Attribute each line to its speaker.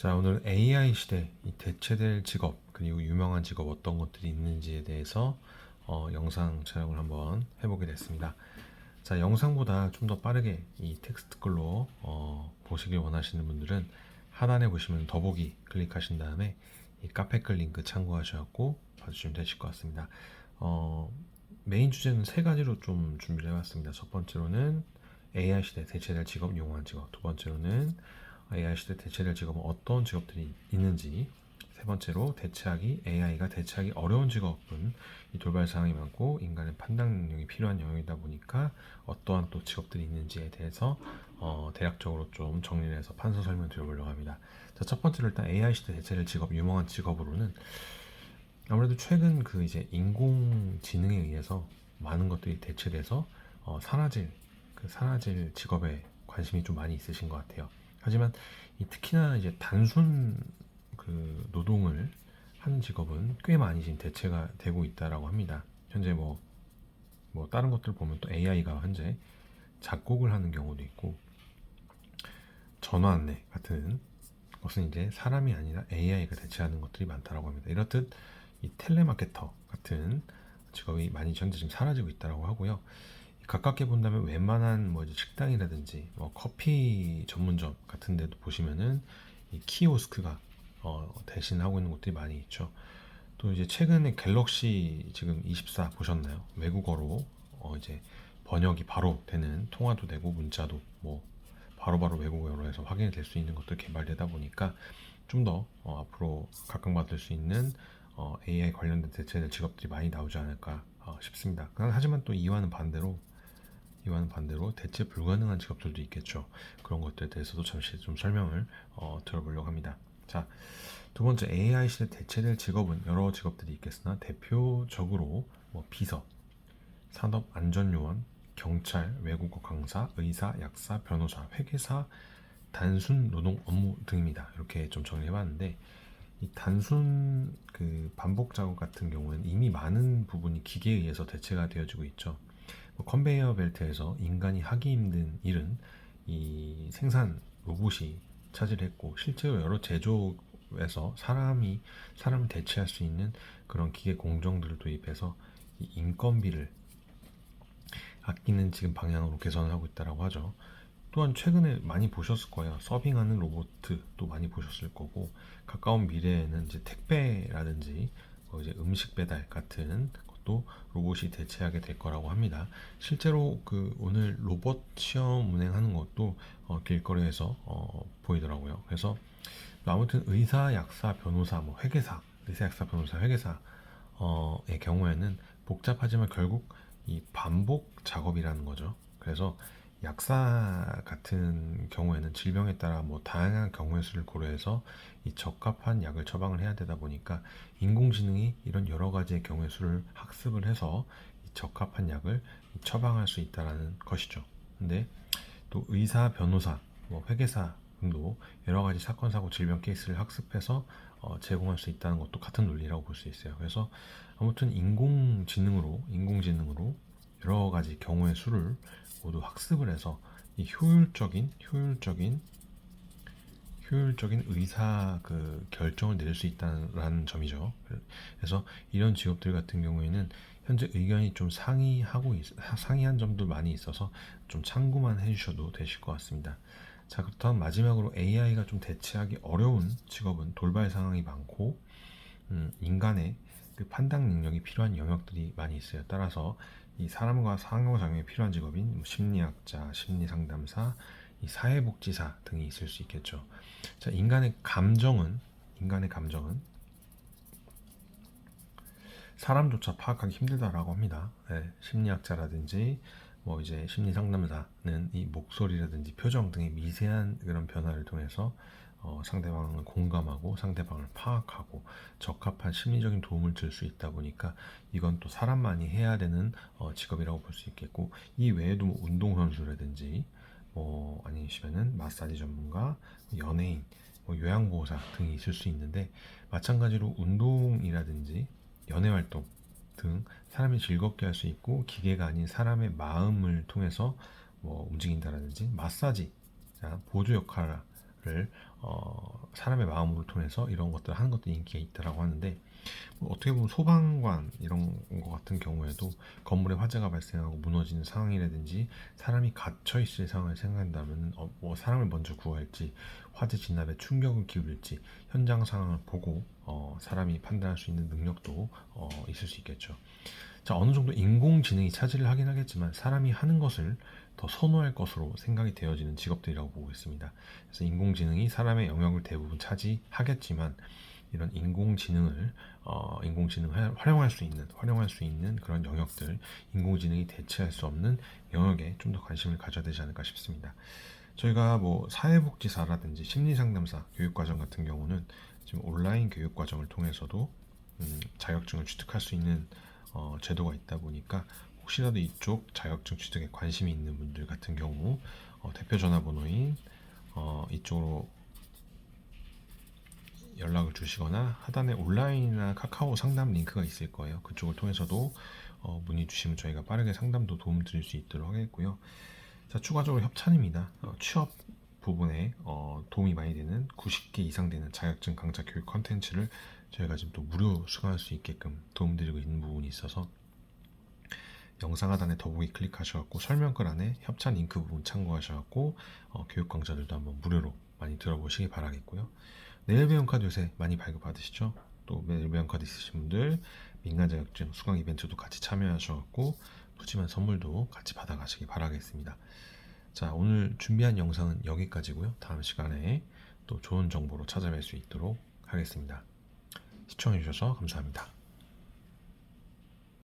Speaker 1: 자, 오늘 AI 시대 이 대체될 직업 그리고 유명한 직업 어떤 것들이 있는지에 대해서 영상 촬영을 한번 해보게 됐습니다. 자, 영상보다 좀 더 빠르게 이 텍스트 글로 보시길 원하시는 분들은 하단에 보시면 더보기 클릭하신 다음에 이 카페글 링크 참고하셔갖고 봐주시면 되실 것 같습니다. 어, 메인 주제는 세 가지로 좀 준비를 해봤습니다. 첫 번째로는 AI 시대 대체될 직업, 유용한 직업. 두 번째로는 AI 시대 대체될 직업은 어떤 직업들이 있는지. 세 번째로 AI가 대체하기 어려운 직업은 이 돌발 상황이 많고 인간의 판단 능력이 필요한 영역이다 보니까 어떠한 또 직업들이 있는지에 대해서 대략적으로 좀 정리를 해서 판서 설명 드려보려고 합니다. 자, 첫 번째로 일단 AI 시대 대체될 직업, 유망한 직업으로는 아무래도 최근 그 이제 인공지능에 의해서 많은 것들이 대체돼서 사라질 직업에 관심이 좀 많이 있으신 것 같아요. 하지만 특히나 이제 단순 그 노동을 하는 직업은 꽤 많이 지금 대체가 되고 있다라고 합니다. 현재 뭐 다른 것들 보면 또 AI가 현재 작곡을 하는 경우도 있고 전화 안내 같은 것은 이제 사람이 아니라 AI가 대체하는 것들이 많다라고 합니다. 이렇듯 이 텔레마케터 같은 직업이 많이 현재 지금 사라지고 있다라고 하고요. 가깝게 본다면 웬만한 뭐 이제 식당이라든지 뭐 커피 전문점 같은 데도 보시면은 이 키오스크가 대신하고 있는 곳들이 많이 있죠. 또 이제 최근에 갤럭시 지금 24 보셨나요? 외국어로 이제 번역이 바로 되는 통화도 되고 문자도 뭐 바로바로 외국어로 해서 확인이 될 수 있는 것도 개발되다 보니까 좀 더 앞으로 각광받을 수 있는 AI 관련된 대체될 직업들이 많이 나오지 않을까 싶습니다. 하지만 또 이와는 반대로 대체 불가능한 직업들도 있겠죠. 그런 것들에 대해서도 잠시 좀 설명을 들어보려고 합니다. 자, 두 번째 AI 시대 대체될 직업은 여러 직업들이 있겠으나 대표적으로 뭐 비서, 산업안전요원, 경찰, 외국어 강사, 의사, 약사, 변호사, 회계사, 단순 노동 업무 등입니다. 이렇게 좀 정리해봤는데 이 단순 그 반복 작업 같은 경우에는 이미 많은 부분이 기계에 의해서 대체가 되어지고 있죠. 뭐 컨베이어 벨트에서 인간이 하기 힘든 일은 이 생산 로봇이 차지했고 실제로 여러 제조에서 사람을 대체할 수 있는 그런 기계 공정들을 도입해서 이 인건비를 아끼는 지금 방향으로 개선을 하고 있다라고 하죠. 또한 최근에 많이 보셨을 거예요. 서빙하는 로봇도 많이 보셨을 거고 가까운 미래에는 이제 택배라든지 이제 음식 배달 같은 것도 로봇이 대체하게 될 거라고 합니다. 실제로 그 오늘 로봇 시험 운행하는 것도 길거리에서 보이더라고요. 그래서 아무튼 의사, 약사, 변호사, 뭐 회계사, 의사, 약사, 변호사, 회계사의 경우에는 복잡하지만 결국 이 반복 작업이라는 거죠. 그래서 약사 같은 경우에는 질병에 따라 뭐 다양한 경우의 수를 고려해서 이 적합한 약을 처방을 해야 되다 보니까 인공지능이 이런 여러 가지의 경우의 수를 학습을 해서 이 적합한 약을 처방할 수 있다라는 것이죠. 근데 또 의사, 변호사, 뭐 회계사 등도 여러 가지 사건, 사고, 질병 케이스를 학습해서 제공할 수 있다는 것도 같은 논리라고 볼 수 있어요. 그래서 아무튼 인공지능으로 여러 가지 경우의 수를 모두 학습을 해서 이 효율적인 의사 그 결정을 내릴 수 있다는 점이죠. 그래서 이런 직업들 같은 경우에는 현재 의견이 좀 상이한 점도 많이 있어서 좀 참고만 해주셔도 되실 것 같습니다. 자, 그렇다면 마지막으로 AI가 좀 대체하기 어려운 직업은 돌발 상황이 많고 인간의 그 판단 능력이 필요한 영역들이 많이 있어요. 따라서 이 사람과 상호작용이 필요한 직업인 뭐 심리학자, 심리상담사, 이 사회복지사 등이 있을 수 있겠죠. 자, 인간의 감정은 사람조차 파악하기 힘들다라고 합니다. 네, 심리학자라든지 뭐 이제 심리 상담사는 이 목소리라든지 표정 등의 미세한 그런 변화를 통해서 상대방을 공감하고 상대방을 파악하고 적합한 심리적인 도움을 줄 수 있다 보니까 이건 또 사람만이 해야 되는 직업이라고 볼 수 있겠고 이 외에도 뭐 운동선수라든지 뭐 아니시면은 마사지 전문가, 연예인, 뭐 요양보호사 등이 있을 수 있는데 마찬가지로 운동이라든지 연애활동 등 사람이 즐겁게 할 수 있고 기계가 아닌 사람의 마음을 통해서 뭐 움직인다라든지 마사지, 자, 보조 역할을 사람의 마음으로 통해서 이런 것들을 하는 것도 인기가 있다라고 하는데, 뭐 어떻게 보면 소방관 이런 것 같은 경우에도 건물에 화재가 발생하고 무너지는 상황이라든지 사람이 갇혀 있을 상황을 생각한다면 뭐 사람을 먼저 구할지, 화재 진압에 충격을 기울일지 현장 상황을 보고 사람이 판단할 수 있는 능력도 있을 수 있겠죠. 자, 어느 정도 인공지능이 차지를 하긴 하겠지만 사람이 하는 것을 더 선호할 것으로 생각이 되어지는 직업들이라고 보고 있습니다. 그래서 인공지능이 사람의 영역을 대부분 차지하겠지만 이런 인공지능을 활용할 수 있는 그런 영역들, 인공지능이 대체할 수 없는 영역에 좀 더 관심을 가져야 되지 않을까 싶습니다. 저희가 뭐 사회복지사라든지 심리상담사 교육과정 같은 경우는 지금 온라인 교육과정을 통해서도 자격증을 취득할 수 있는 제도가 있다 보니까 혹시라도 이쪽 자격증 취득에 관심이 있는 분들 같은 경우 대표 전화번호인 이쪽으로 연락을 주시거나 하단에 온라인이나 카카오 상담 링크가 있을 거예요. 그쪽을 통해서도 문의 주시면 저희가 빠르게 상담도 도움 드릴 수 있도록 하겠고요. 자, 추가적으로 협찬입니다. 취업 부분에 도움이 많이 되는 90개 이상 되는 자격증 강좌 교육 컨텐츠를 저희가 지금 또 무료 수강할 수 있게끔 도움드리고 있는 부분이 있어서 영상 하단에 더보기 클릭하셔갖고 설명글 안에 협찬 링크 부분 참고하셔갖고 교육 강좌들도 한번 무료로 많이 들어보시기 바라겠고요. 내일 배움 카드 요새 많이 발급받으시죠? 또 내일 배움 카드 있으신 분들 민간 자격증 수강 이벤트도 같이 참여하셔갖고 푸짐한 선물도 같이 받아가시기 바라겠습니다. 자, 오늘 준비한 영상은 여기까지고요. 다음 시간에 또 좋은 정보로 찾아뵐 수 있도록 하겠습니다. 시청해주셔서 감사합니다.